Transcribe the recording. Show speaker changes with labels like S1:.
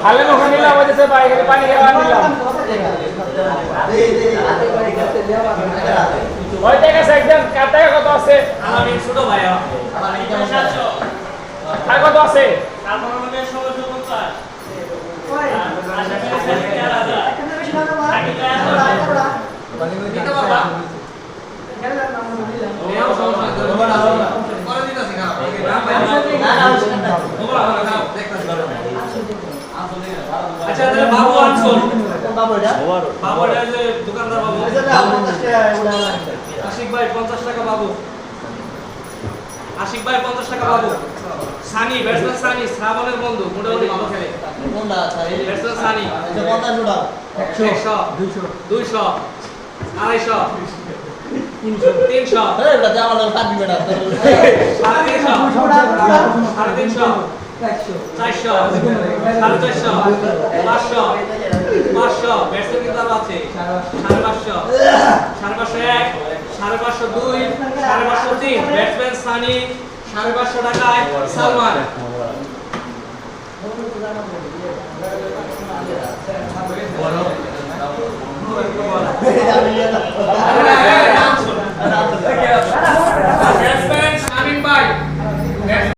S1: খালে ওখানে নিলাম ওই যে বাইরে পানি খাওয়া নিলাম ওই টাকা একদম কার টাকা কত আছে
S2: আমার ছোট ভাই
S1: আমার টাকা কত আছে
S2: তারপর মানে 1650 ওই আশা করি 4000 এখানে বেশি না বাবা দিতে বাবা এখানে নাম দিলাম ওও সমস্যা করে দিতাছি না না আচ্ছা তাহলে বাবু আনছুন বাবু এটা বাবু এটা যে দোকানদার বাবু আশিক ভাই 50 টাকা বাবু আশিক ভাই 50 টাকা বাবু সানি ব্যাটসম্যান সানি শ্রাবণের বন্ধু মোটামুটি ভালো খেলে কোনটা আছে ব্যাটসম্যান সানি এটা 50 টাকা 100 200 200 250 300 আরে এটা জামাল কাট দিবে না 350 400 450 500 500 ব্যাটসম্যান কিন্তু আরো আছে 550 550 550 2 550 3 ব্যাটসম্যান সানি 550 টাকায় সালমান বড়